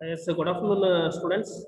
Yes, good afternoon, students.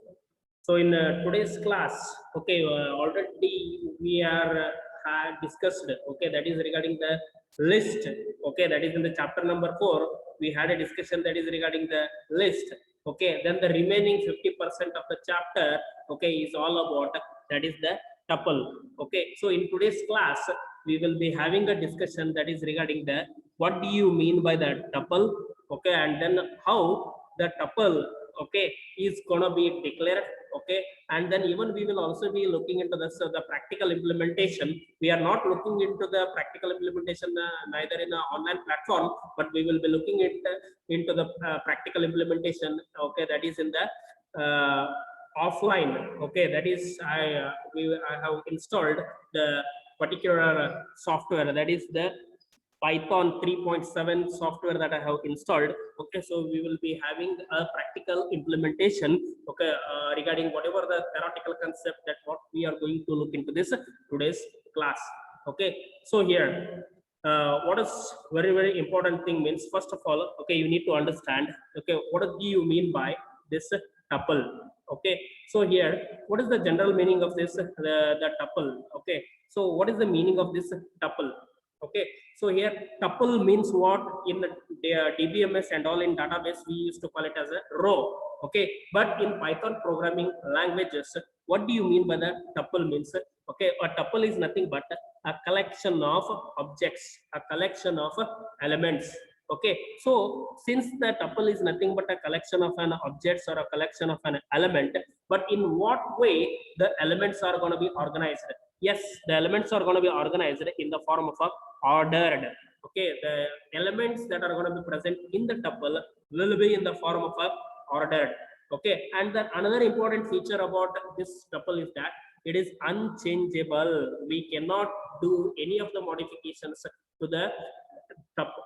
So in today's class, okay, already we are had discussed, okay, that is regarding the list, okay, that is in the chapter number 4. We had a discussion that is regarding the list, okay. Then the remaining 50% of the chapter, okay, is all about that is the tuple, okay. So in today's class, we will be having a discussion that is regarding the what do you mean by the tuple, okay, and then how the tuple, okay, is gonna be declared, okay, and then even we will also be looking into this the practical implementation. We are not looking into the practical implementation neither in an online platform, but we will be looking into the practical implementation, okay, that is in the offline, okay, that is I have installed the particular software, that is the Python 3.7 software that I have installed. Okay, so we will be having a practical implementation, okay, regarding whatever the theoretical concept that what we are going to look into this today's class. Okay, so here, what is very important thing means, first of all, okay, you need to understand, okay, what do you mean by this tuple? Okay, so here, what is the general meaning of this the tuple? Okay, so what is the meaning of this tuple? Okay, so here tuple means what in the DBMS and all in database we used to call it as a row. Okay, but in Python programming languages, what do you mean by the tuple means? Okay, a tuple is nothing but a collection of objects, a collection of elements. Okay, so since the tuple is nothing but a collection of an objects or a collection of an element, but in what way the elements are going to be organized? Yes, the elements are going to be organized in the form of a ordered. Okay, the elements that are going to be present in the tuple will be in the form of a ordered. Okay, and then another important feature about this tuple is that it is unchangeable. We cannot do any of the modifications to the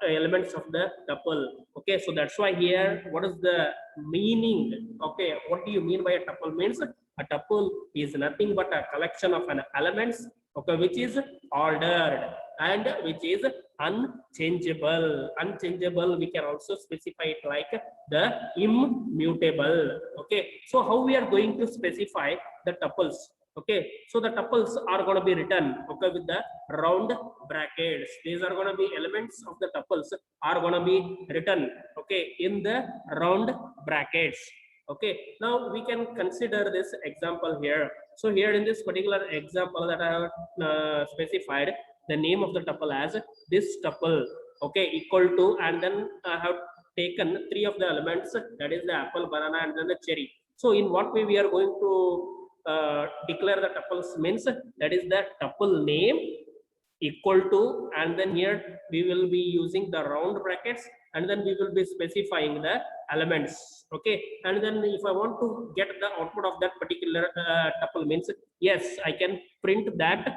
elements of the tuple. Okay, so that's why here, what is the meaning? Okay, what do you mean by a tuple? Means a tuple is nothing but a collection of an elements, okay, which is ordered and which is unchangeable. Unchangeable, we can also specify it like the immutable. Okay, so how we are going to specify the tuples? Okay, so the tuples are going to be written, okay, with the round brackets. These are going to be elements of the tuples are going to be written, okay, in the round brackets. Okay, now we can consider this example here. So here in this particular example that I have specified the name of the tuple as this tuple, okay, equal to, and then I have taken 3 of the elements, that is the apple, banana, and then the cherry. So in what way we are going to declare the tuples means, that is the tuple name equal to, and then here we will be using the round brackets, and then we will be specifying the elements. Okay, and then if I want to get the output of that particular tuple means, yes, I can print that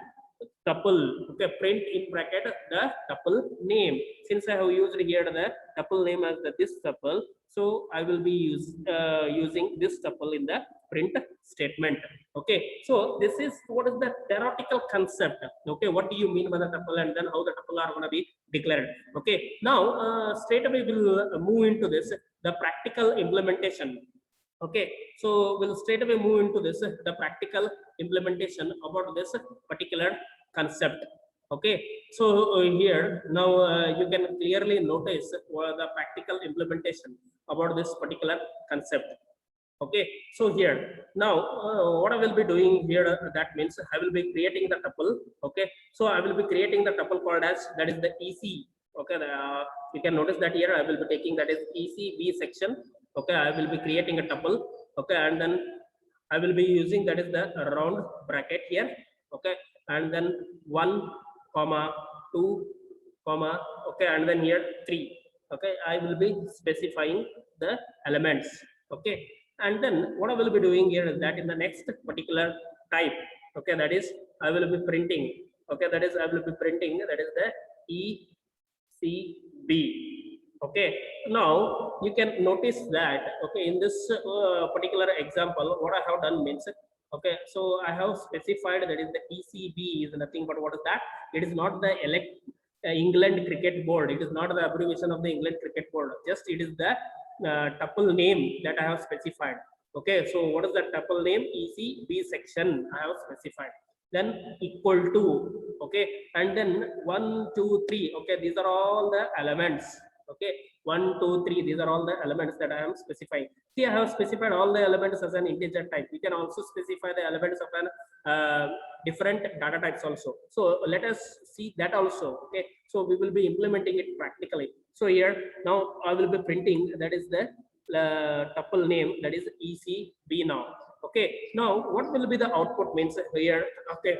tuple, okay, print in bracket the tuple name. Since I have used here the tuple name as this tuple, so I will be using this tuple in the print statement. Okay, so this is what is the theoretical concept. Okay, what do you mean by the tuple, and then how the tuple are going to be declared. Okay, now straight away we'll move into this the practical implementation. Okay, so we'll straight away move into this the practical implementation about this particular concept. Okay, so here now you can clearly notice the practical implementation about this particular concept. Okay, so here now what I will be doing here, that means I will be creating the tuple. Okay, so I will be creating the tuple called as that is the EC. Okay, you can notice that here I will be taking that is ECB section. Okay, I will be creating a tuple. Okay, and then I will be using that is the round bracket here. Okay, and then 1 comma 2 comma, okay, and then here 3. Okay, I will be specifying the elements. Okay, and then what I will be doing here is that in the next particular type, okay, that is I will be printing, okay, that is I will be printing that is the ECB. Okay, now you can notice that, okay, in this particular example, what I have done means, okay, so I have specified that is the ECB is nothing but what is that? It is not the England cricket board. It is not the abbreviation of the England cricket board. Just it is the tuple name that I have specified. Okay, so what is the tuple name? ECB section I have specified. Then equal to, okay, and then 1, 2, 3. Okay, these are all the elements. Okay, 1, 2, 3. These are all the elements that I am specifying. See, I have specified all the elements as an integer type. We can also specify the elements of an different data types also. So let us see that also. Okay, so we will be implementing it practically. So here now I will be printing, that is the tuple name, that is ECB now. Okay, now what will be the output means here? Okay,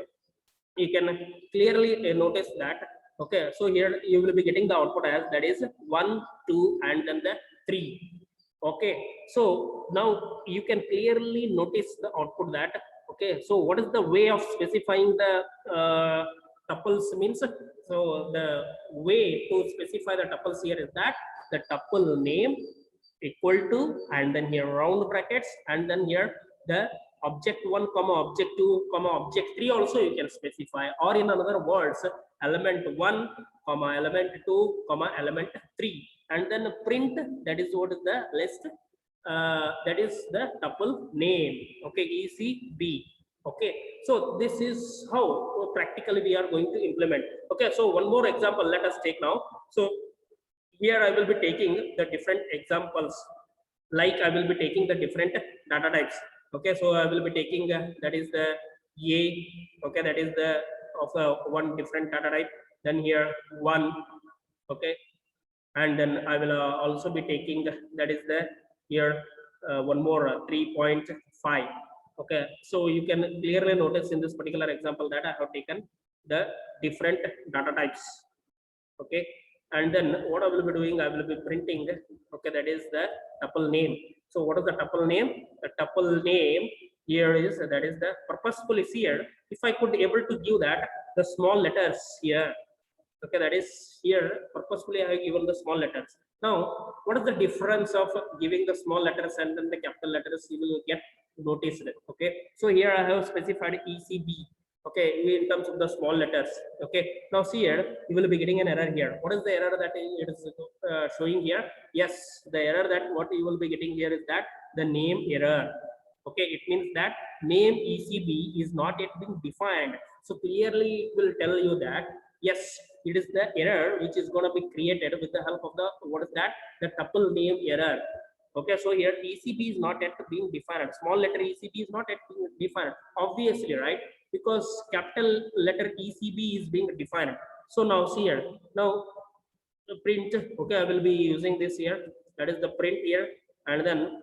you can clearly notice that. Okay, so here you will be getting the output as, that is 1, 2, and then the 3. Okay, so now you can clearly notice the output that. Okay, so what is the way of specifying the tuples means? So the way to specify the tuples here is that the tuple name equal to, and then here round brackets, and then here the object 1 comma object 2 comma object 3 also you can specify, or in another words, element 1 comma element 2 comma element 3, and then print, that is what is the list, that is the tuple name. Okay, ECB. Okay, so this is how practically we are going to implement. Okay, so one more example let us take now. So here I will be taking the different examples, like I will be taking the different data types. Okay, so I will be taking that is the A. Okay, that is the of one different data type. Then here 1. Okay, and then I will also be taking that is the here one more 3.5. Okay, so you can clearly notice in this particular example that I have taken the different data types. Okay, and then what I will be doing, I will be printing. Okay, that is the tuple name. So what is the tuple name? The tuple name here is, that is the purposefully here, if I could able to give that the small letters here. Okay, that is here purposefully I have given the small letters. Now what is the difference of giving the small letters and then the capital letters? You will get noticed. Okay, so here I have specified ECB. Okay, in terms of the small letters. Okay, now see here, you will be getting an error here. What is the error that it is showing here? Yes, the error that what you will be getting here is that the name error. Okay, it means that name ECB is not yet being defined. So clearly it will tell you that yes, it is the error which is going to be created with the help of the, what is that, the tuple name error. Okay, so here ECB is not yet being defined. Small letter ECB is not yet being defined, obviously, right? Because capital letter ECB is being defined. So now see here, now the print. Okay, I will be using this here, that is the print here, and then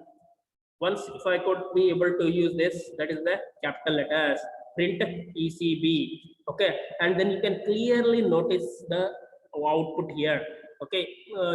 once if I could be able to use this, that is the capital letters, print ECB. Okay, and then you can clearly notice the output here. Okay,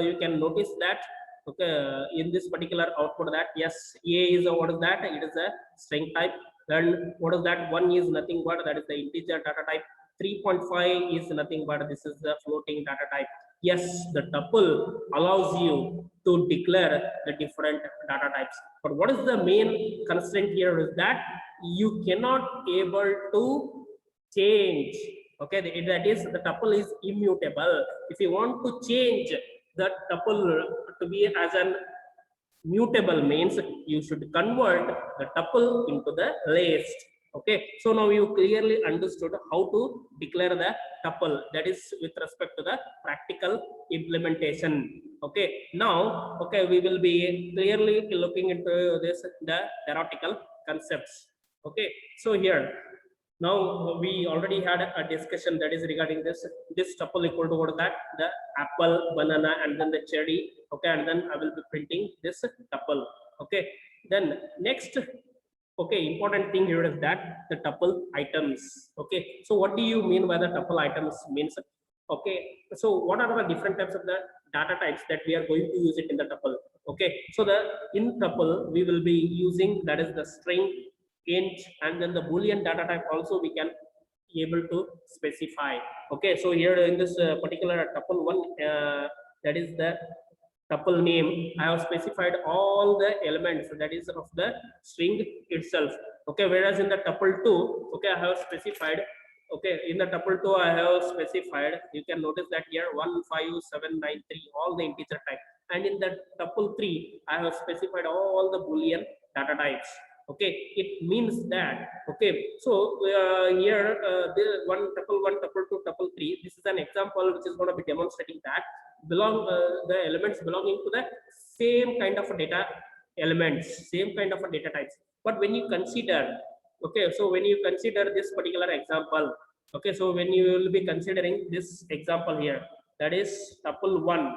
you can notice that. Okay, in this particular output that yes, A is a, what is that? It is a string type. Then what is that? 1 is nothing but, that is the integer data type. 3.5 is nothing but, this is the floating data type. Yes, the tuple allows you to declare the different data types. But what is the main constraint here is that you cannot able to change. Okay, that is the tuple is immutable. If you want to change the tuple to be as an mutable, means you should convert the tuple into the list. Okay, so now you clearly understood how to declare the tuple, that is with respect to the practical implementation. Okay, now okay, we will be clearly looking into this, the theoretical concepts. Okay, so here now we already had a discussion that is regarding this tuple equal to what is that, the apple, banana, and then the cherry. Okay, and then I will be printing this tuple. Okay, then next, okay, important thing here is that the tuple items. Okay, so what do you mean by the tuple items means? Okay, so what are the different types of the data types that we are going to use it in the tuple? Okay, so the in tuple we will be using, that is the string, int, and then the boolean data type also we can be able to specify. Okay, so here in this particular tuple one, that is the tuple name, I have specified all the elements, that is of the string itself. Okay, whereas in the tuple 2, okay, I have specified, okay, in the tuple 2 I have specified, you can notice that here 15793, all the integer type. and in the tuple 3 I have specified all the boolean data types. Okay, it means that, okay, so here the tuple 2, tuple 3, this is an example which is going to be demonstrating that the elements belonging to the same kind of data elements, same kind of a data types. But when you consider, okay, so when you consider this particular example, okay, so when you will be considering this example here, that is tuple 1,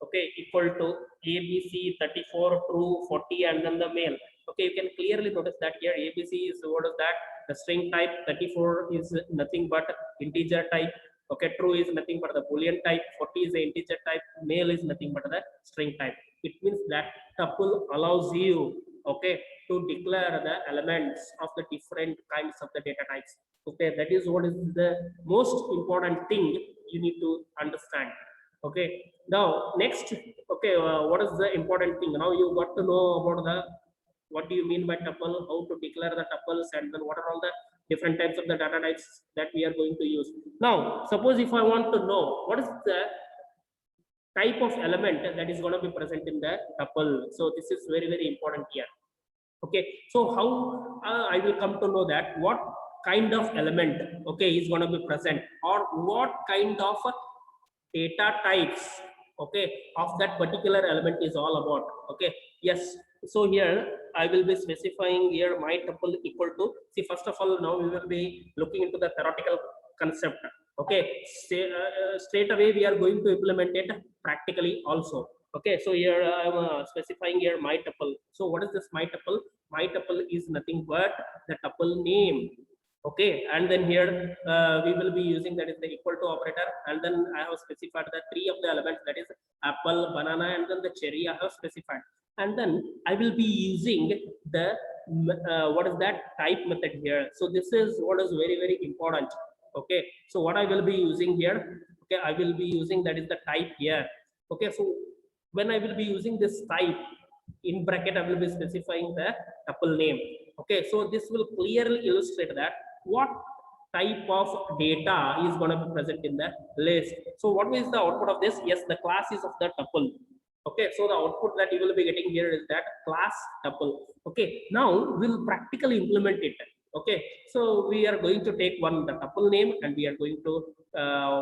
okay, equal to abc 34 true 40 and then the male. Okay, you can clearly notice that here abc is, what is that, the string type, 34 is nothing but integer type, okay, true is nothing but the boolean type, 40 is the integer type, male is nothing but the string type. It means that tuple allows you, okay, to declare the elements of the different kinds of the data types. Okay, that is what is the most important thing you need to understand. Okay, now next, okay, what is the important thing? Now you got to know about the, what do you mean by tuple, how to declare the tuples, and then what are all the different types of the data types that we are going to use. Now suppose if I want to know what is the type of element that is going to be present in the tuple, so this is very very important here. Okay, so how I will come to know that what kind of element, okay, is going to be present, or what kind of data types, okay, of that particular element is all about. Okay, yes, so here I will be specifying here my tuple equal to, see, first of all, now we will be looking into the theoretical concept. Okay, straight away we are going to implement it practically also. Okay, so here I am specifying here my tuple. So what is this my tuple? My tuple is nothing but the tuple name. Okay, and then here we will be using, that is the equal to operator, and then I have specified the three of the elements, that is apple, banana, and then the cherry I have specified. And then I will be using the what is that type method here. So this is what is very very important. Okay, so what I will be using here, okay, I will be using, that is the type here. Okay, so when I will be using this type, in bracket I will be specifying the tuple name. Okay, so this will clearly illustrate that what type of data is going to be present in the list. So what is the output of this? Yes, the class is of the tuple. Okay, so the output that you will be getting here is that class tuple. Okay, now we'll practically implement it. Okay, so we are going to take one, the tuple name, and we are going to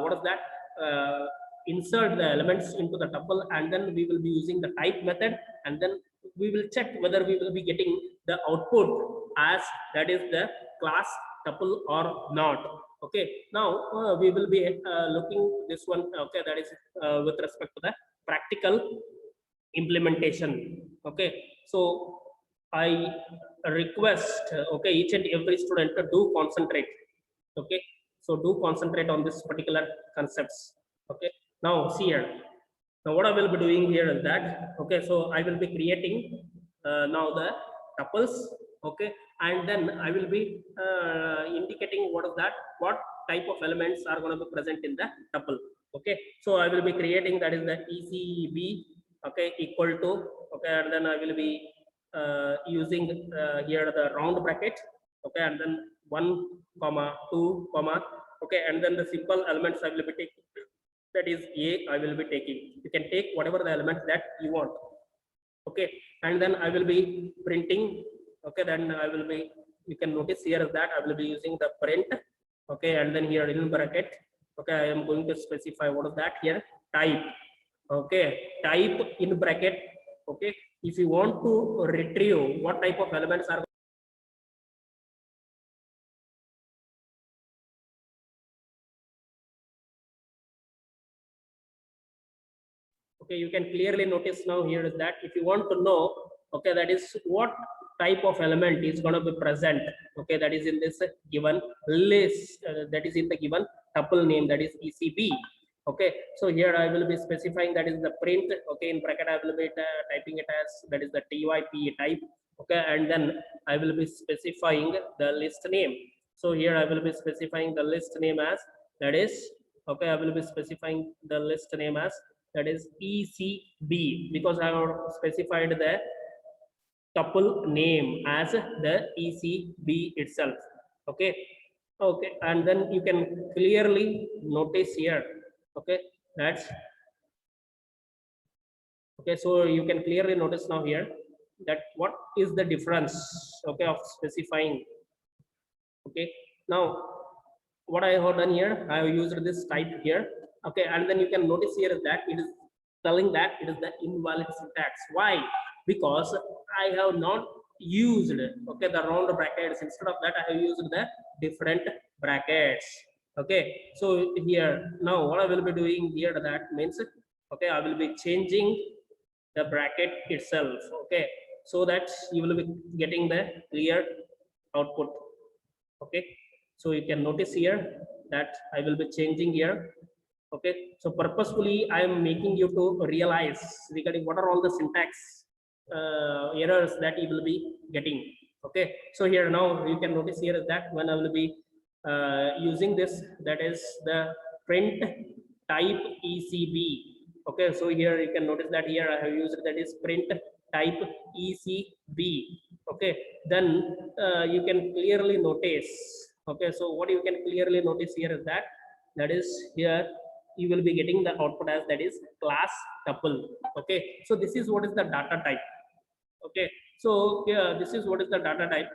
what is that, insert the elements into the tuple, and then we will be using the type method, and then we will check whether we will be getting the output as that is the class tuple or not. Okay, now we will be looking this one. Okay, that is with respect to the practical implementation. Okay, so I request, okay, each and every student to do concentrate. Okay, so do concentrate on this particular concepts. Okay, now see here, now what I will be doing here is that, okay, so I will be creating now the tuples. Okay, and then I will be indicating what is that, what type of elements are going to be present in the tuple. Okay, so I will be creating, that is the ECB, okay, equal to, okay, and then I will be using here the round bracket. Okay, and then 1 comma 2 comma, okay, and then the simple elements I will be taking, that is a I will be taking. You can take whatever the elements that you want. Okay, and then I will be printing. Okay, then I will be, you can notice here that I will be using the print. Okay, and then here in bracket, okay, I am going to specify what is that here, type. Okay, type in bracket. Okay, if you want to retrieve what type of elements are, okay, you can clearly notice now here is that if you want to know, okay, that is what type of element is going to be present, okay, that is in this given list, that is in the given tuple name, that is ECB. Okay, so here I will be specifying, that is the print. Okay, in bracket I will be typing it as, that is the type type. Okay, and then I will be specifying the list name. So here I will be specifying the list name as, that is, okay, I will be specifying the list name as, that is ECB, because I have specified the tuple name as the ECB itself. Okay, okay, and then you can clearly notice here, okay, that's, Okay, so you can clearly notice now here that what is the difference, okay, of specifying. Okay, now what I have done here, I have used this type here. Okay, and then you can notice here that it is telling that it is the invalid syntax. Why? Because I have not used, okay, the round brackets. Instead of that, I have used the different brackets. Okay, so here now what I will be doing here, that means, okay, I will be changing the bracket itself. Okay, so that you will be getting the clear output. Okay, so you can notice here that I will be changing here. Okay, so purposefully I am making you to realize regarding what are all the syntax errors that you will be getting. Okay, so here now you can notice here is that when I will be using this, that is the print type ECB. Okay, so here you can notice that here I have used that is print type ECB. Okay, then you can clearly notice. Okay, so what you can clearly notice here is that is here you will be getting the output as that is class tuple. Okay, so this is what is the data type. Okay, so here this is what is the data type.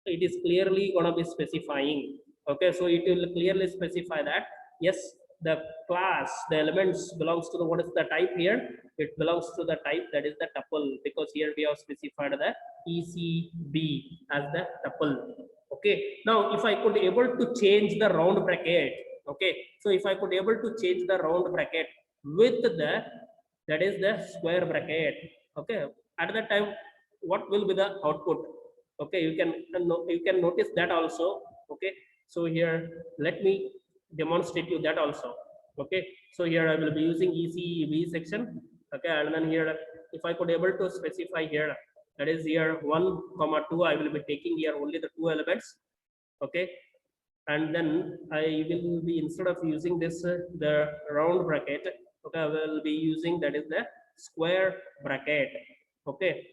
It is clearly going to be specifying. Okay, so it will clearly specify that yes, the class, the elements belongs to the, what is the type here, it belongs to the type that is the tuple, because here we have specified the ECB as the tuple. Okay, now if I could able to change the round bracket. Okay, so if I could able to change the round bracket with the, that is the square bracket. Okay, at that time what will be the output? Okay, you can notice that also. Okay, so here let me demonstrate you that also. Okay, so here I will be using ECB section. Okay, and then here if I could able to specify here, that is here 1,2, I will be taking here only the two elements. Okay, and then I will be, instead of using this the round bracket, okay, I will be using that is the square bracket. Okay,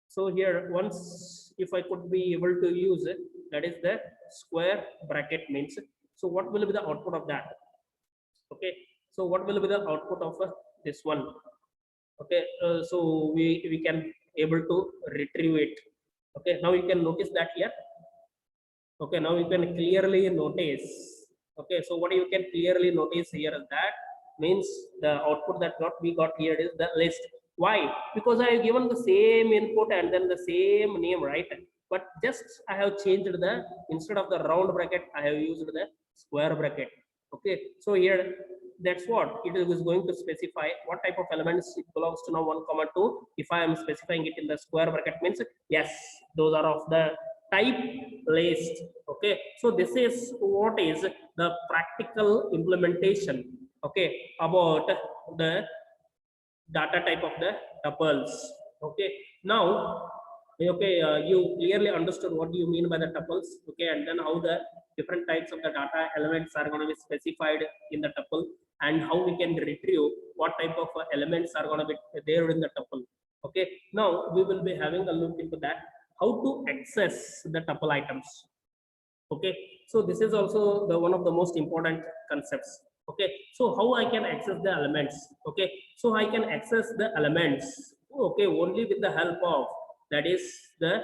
so here once if I could be able to use it, that is the square bracket means, so what will be the output of that? Okay, so what will be the output of this one? Okay, so we can able to retrieve it. Okay, now you can notice that here. Okay, now you can clearly notice. Okay, so what you can clearly notice here is that means the output that what we got here is the list. Why? Because I have given the same input and then the same name, right? But just I have changed the, instead of the round bracket I have used the square bracket. Okay, so here that's what it is going to specify what type of elements it belongs to now 1,2. If I am specifying it in the square bracket means yes, those are of the type list. Okay, so this is what is the practical implementation, okay, about the data type of the tuples. Okay, now okay, you clearly understood what do you mean by the tuples. Okay, and then how the different types of the data elements are going to be specified in the tuple, and how we can retrieve what type of elements are going to be there in the tuple. Okay, now we will be having a look into that, how to access the tuple items. Okay, so this is also the one of the most important concepts. Okay, so how I can access the elements? Okay, so I can access the elements, okay, only with the help of that is the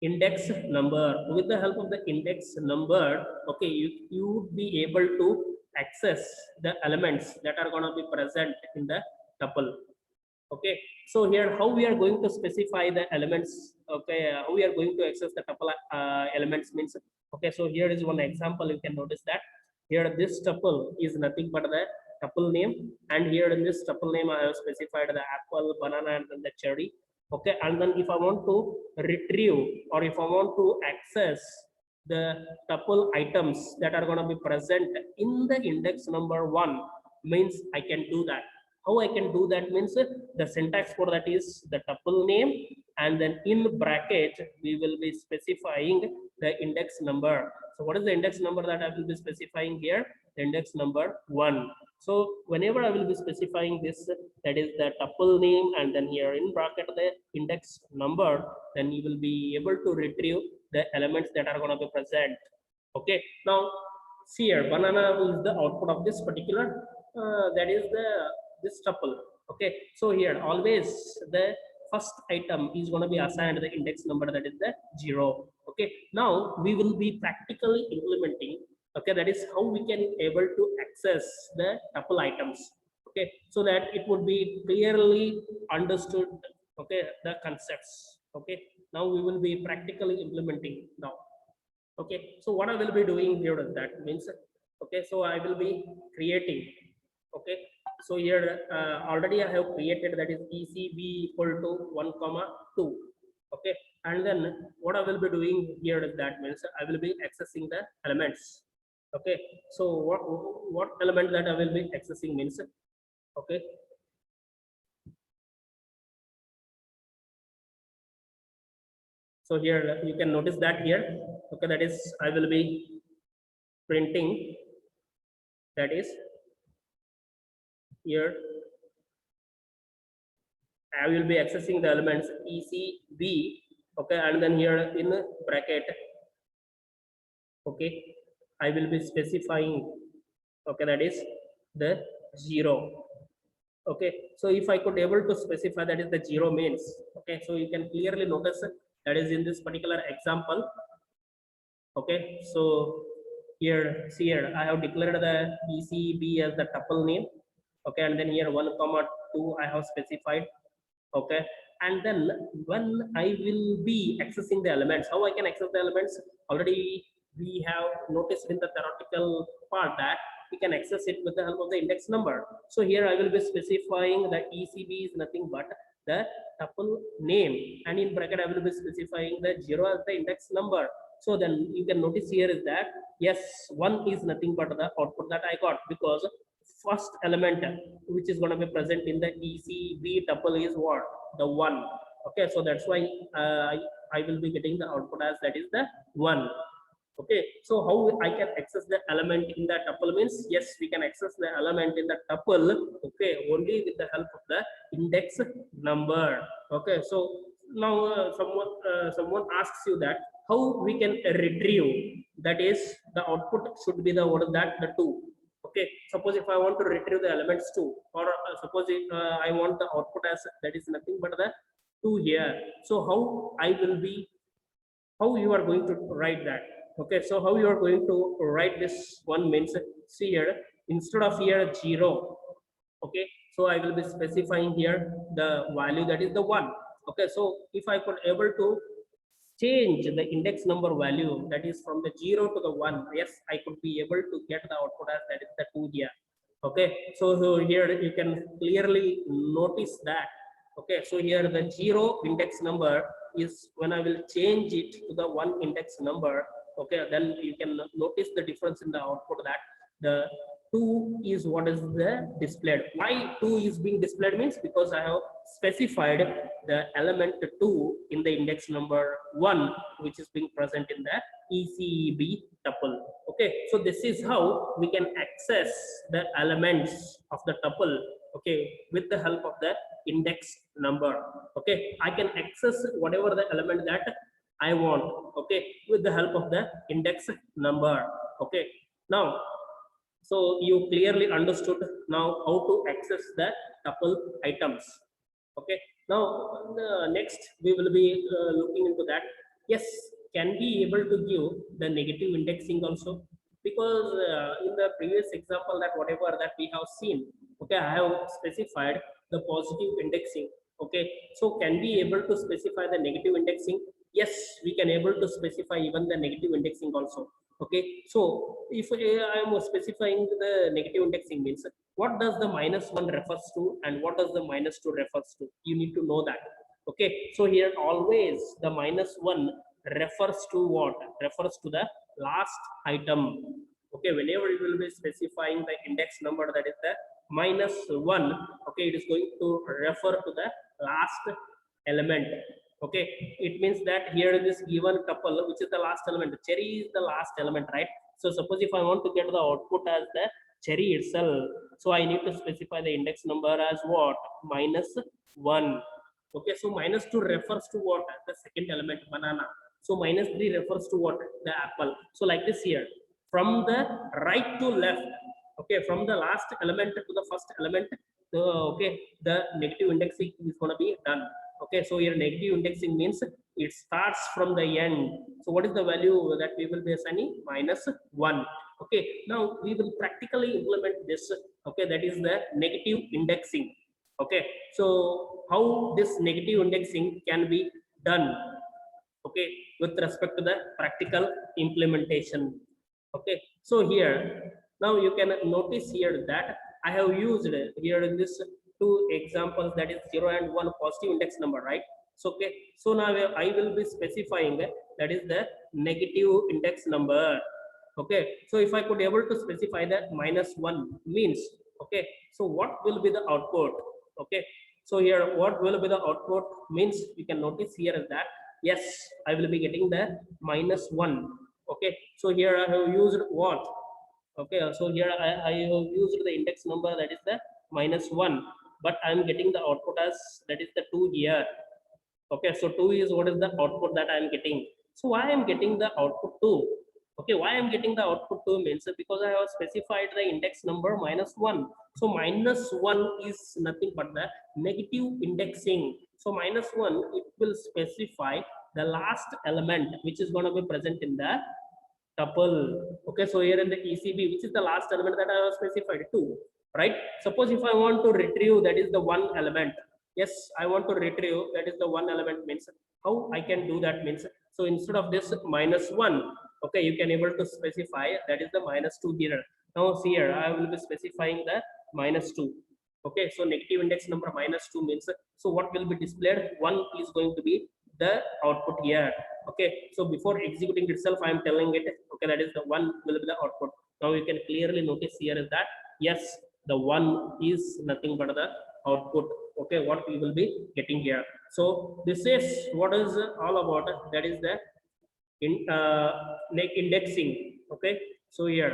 index number. With the help of the index number, okay, you would be able to access the elements that are going to be present in the tuple. Okay, so here how we are going to specify the elements. Okay, how we are going to access the tuple elements means, okay, so here is one example. You can notice that here this tuple is nothing but the tuple name, and here in this tuple name I have specified the apple, banana, and then the cherry. Okay, and then if I want to retrieve or if I want to access the tuple items that are going to be present in the index number 1 means I can do that. How I can do that means the syntax for that is the tuple name, and then in bracket we will be specifying the index number. So what is the index number that I will be specifying here? The index number 1. So whenever I will be specifying this, that is the tuple name, and then here in bracket the index number, then you will be able to retrieve the elements that are going to be present. Okay, now see here, banana is the output of this particular that is the this tuple. Okay, so here always the first item is going to be assigned the index number, that is the 0. Okay, now we will be practically implementing. Okay, that is how we can able to access the tuple items. Okay, so that it would be clearly understood. Okay, the concepts. Okay, now we will be practically implementing now. Okay, so what I will be doing here is that means, okay, so I will be creating. Okay, so here already I have created, that is ECB equal to 1 comma 2. Okay, and then what I will be doing here is that means I will be accessing the elements. Okay, so what element that I will be accessing means, okay, so here you can notice that here, okay, that is I will be printing, that is here I will be accessing the elements ECB. Okay, and then here in bracket, okay, I will be specifying, okay, that is the 0. Okay, so if I could able to specify that is the 0 means, okay, so you can clearly notice that is in this particular example. Okay, so here, see here, I have declared the ECB as the tuple name. Okay, and then here 1 comma 2 I have specified. Okay, and then when I will be accessing the elements, how I can access the elements, already we have noticed in the theoretical part that we can access it with the help of the index number. So here I will be specifying the ECB is nothing but the tuple name, and in bracket I will be specifying the 0 as the index number. So then you can notice here is that yes, 1 is nothing but the output that I got, because first element which is going to be present in the ECB tuple is what? The 1. Okay, so that's why I will be getting the output as that is the 1. Okay, so how I can access the element in the tuple means, yes, we can access the element in the tuple, okay, only with the help of the index number. Okay, so now someone asks you that how we can retrieve, that is the output should be the what is that, the 2. Okay, suppose if I want to retrieve the elements 2, or suppose if, I want the output as that is nothing but the 2 here. So how I will be, how you are going to write that? Okay, so how you are going to write this one means, see here, instead of here 0, okay, so I will be specifying here the value that is the 1. Okay, so if I could able to change the index number value, that is from the 0 to the 1, yes, I could be able to get the output as that is the 2 here. Okay, so here you can clearly notice that. Okay, so here the 0 index number is when I will change it to the 1 index number. Okay, then you can notice the difference in the output, that the 2 is what is the displayed. Why 2 is being displayed means, because I have specified the element 2 in the index number 1, which is being present in the ECB tuple. Okay, so this is how we can access the elements of the tuple, okay, with the help of the index number. Okay, I can access whatever the element that I want, okay, with the help of the index number. Okay, now so you clearly understood now how to access the tuple items. Okay, now next we will be looking into that. Yes, can be able to give the negative indexing also, because in the previous example that whatever that we have seen, okay, I have specified the positive indexing. Okay, so can be able to specify the negative indexing? Yes, we can able to specify even the negative indexing also. Okay, so if I am specifying the negative indexing means, what does the -1 refers to and what does the -2 refers to? You need to know that. Okay, so here always the -1 refers to what? Refers to the last item. Okay, whenever you will be specifying the index number, that is the -1, okay, it is going to refer to the last element. Okay, it means that here in this given tuple, which is the last element, cherry is the last element, right? So suppose if I want to get the output as the cherry itself, so I need to specify the index number as what? -1. Okay, so -2 refers to what? The second element, banana. So -3 refers to what? The apple. So like this here, from the right to left, okay, from the last element to the first element, the negative indexing is going to be done. Okay, so your negative indexing means it starts from the end. So what is the value that we will be assigning? -1. Okay, now we will practically implement this. Okay, that is the negative indexing. Okay, so how this negative indexing can be done? Okay, with respect to the practical implementation. Okay, so here now you can notice here that I have used here in this two examples, that is 0 and 1 positive index number, right? So okay, so now I will be specifying that is the negative index number. Okay, so if I could able to specify that -1 means, okay, so what will be the output? Okay, so here what will be the output means, you can notice here is that yes, I will be getting the -1. Okay, so here I have used what? Okay, so here I have used the index number, that is the -1, but I am getting the output as that is the 2 here. Okay, so 2 is what is the output that I am getting. So why I am getting the output 2? Okay, why I am getting the output 2 means because I have specified the index number -1. So -1 is nothing but the negative indexing. So -1, it will specify the last element which is going to be present in the tuple. Okay, so here in the ECB, which is the last element that I have specified, 2, right? Suppose if I want to retrieve, that is the one element. Yes, I want to retrieve, that is the one element, means how I can do that means, so instead of this -1, okay, you can able to specify that is the -2 here. Now see here, I will be specifying the -2. Okay, so negative index number -2 means, so what will be displayed? 1 is going to be the output here. Okay, so before executing itself, I am telling it, okay, that is the 1 will be the output. Now you can clearly notice here is that yes, the 1 is nothing but the output. Okay, what we will be getting here. So this is what is all about, that is the indexing. Okay, so here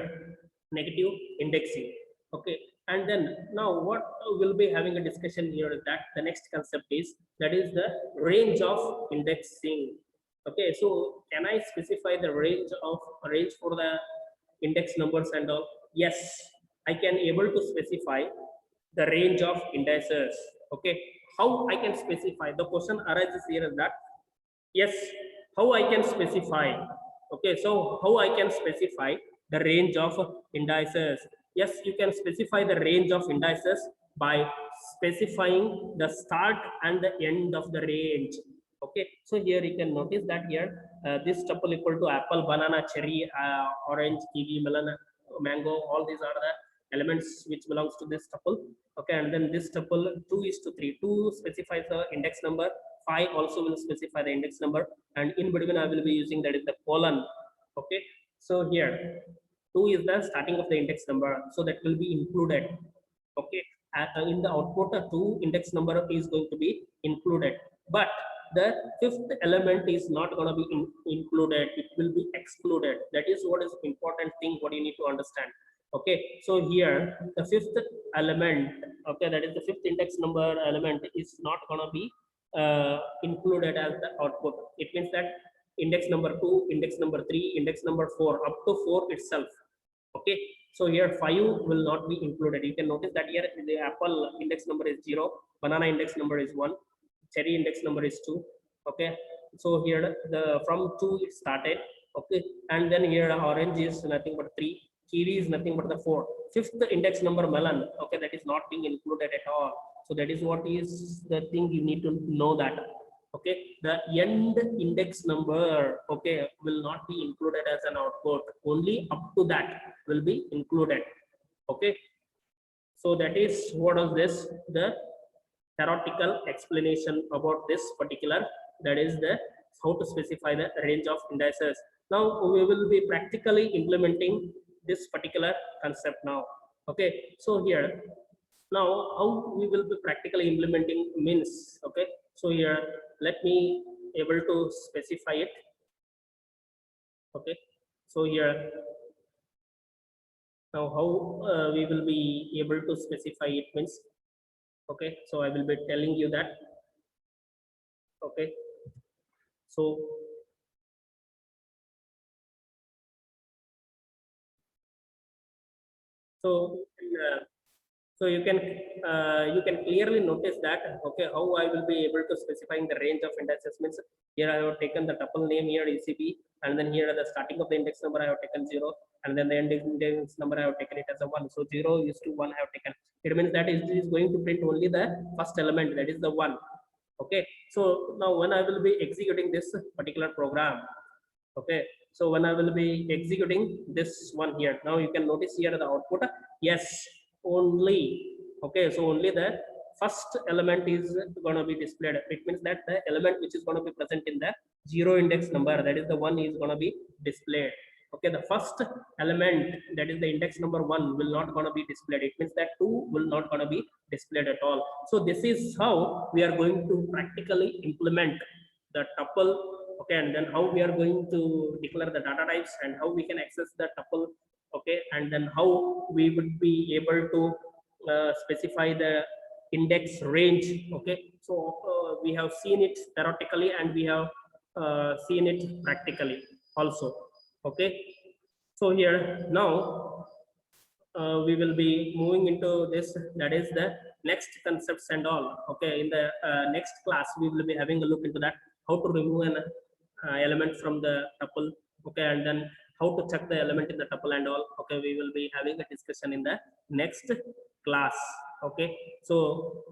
negative indexing. Okay, and then now what we'll be having a discussion here is that the next concept is, that is the range of indexing. Okay, so can I specify the range for the index numbers and all? Yes, I can able to specify the range of indices. Okay, how I can specify? The question arises here is that yes, how I can specify? Okay, so how I can specify the range of indices? Yes, you can specify the range of indices by specifying the start and the end of the range. Okay, so here you can notice that here this tuple equal to apple, banana, cherry, orange, kiwi, melon, mango, all these are the elements which belongs to this tuple. Okay, and then this tuple 2 is to 3, 2 specifies the index number, 5 also will specify the index number, and in between I will be using that is the colon. Okay, so here 2 is the starting of the index number, so that will be included. Okay, in the output 2 index number is going to be included, but the fifth element is not going to be included, it will be excluded. That is what is important thing, what you need to understand. Okay, so here the fifth element, okay, that is the fifth index number element is not going to be included as the output. It means that index number 2, index number 3, index number 4, up to 4 itself. Okay, so here 5 will not be included. You can notice that here the apple index number is 0, banana index number is 1, cherry index number is 2. Okay, so here the from 2 it started. Okay, and then here orange is nothing but 3, kiwi is nothing but the 4. Fifth index number melon, okay, that is not being included at all. So that is what is the thing you need to know that. Okay, the end index number, okay, will not be included as an output, only up to that will be included. Okay, so that is what is this, the theoretical explanation about this particular, that is the how to specify the range of indices. Now we will be practically implementing this particular concept now. Okay, so here now how we will be practically implementing means, okay, so here let me able to specify it. Okay, so here now how we will be able to specify it means, okay, so I will be telling you that. Okay, so so So you can clearly notice that, okay, how I will be able to specifying the range of indexes means here I have taken the tuple name here ECB, and then here at the starting of the index number I have taken 0, and then the end index number I have taken it as a 1. So 0 is to 1 I have taken. It means that it is going to print only the first element, that is the 1. Okay, so now when I will be executing this particular program, okay, so when I will be executing this one here, now you can notice here the output, yes, only, okay, so only the first element is going to be displayed. It means that the element which is going to be present in the 0 index number, that is the 1, is going to be displayed. Okay, the first element, that is the index number 1, will not going to be displayed. It means that 2 will not going to be displayed at all. So this is how we are going to practically implement the tuple, okay, and then how we are going to declare the data types and how we can access the tuple, okay, and then how we would be able to specify the index range. Okay, so we have seen it theoretically and we have seen it practically also. Okay, so here now we will be moving into this, that is the next concepts and all. Okay, in the next class we will be having a look into that, how to remove an element from the tuple, okay, and then how to check the element in the tuple and all. Okay, we will be having a discussion in the next class. Okay, so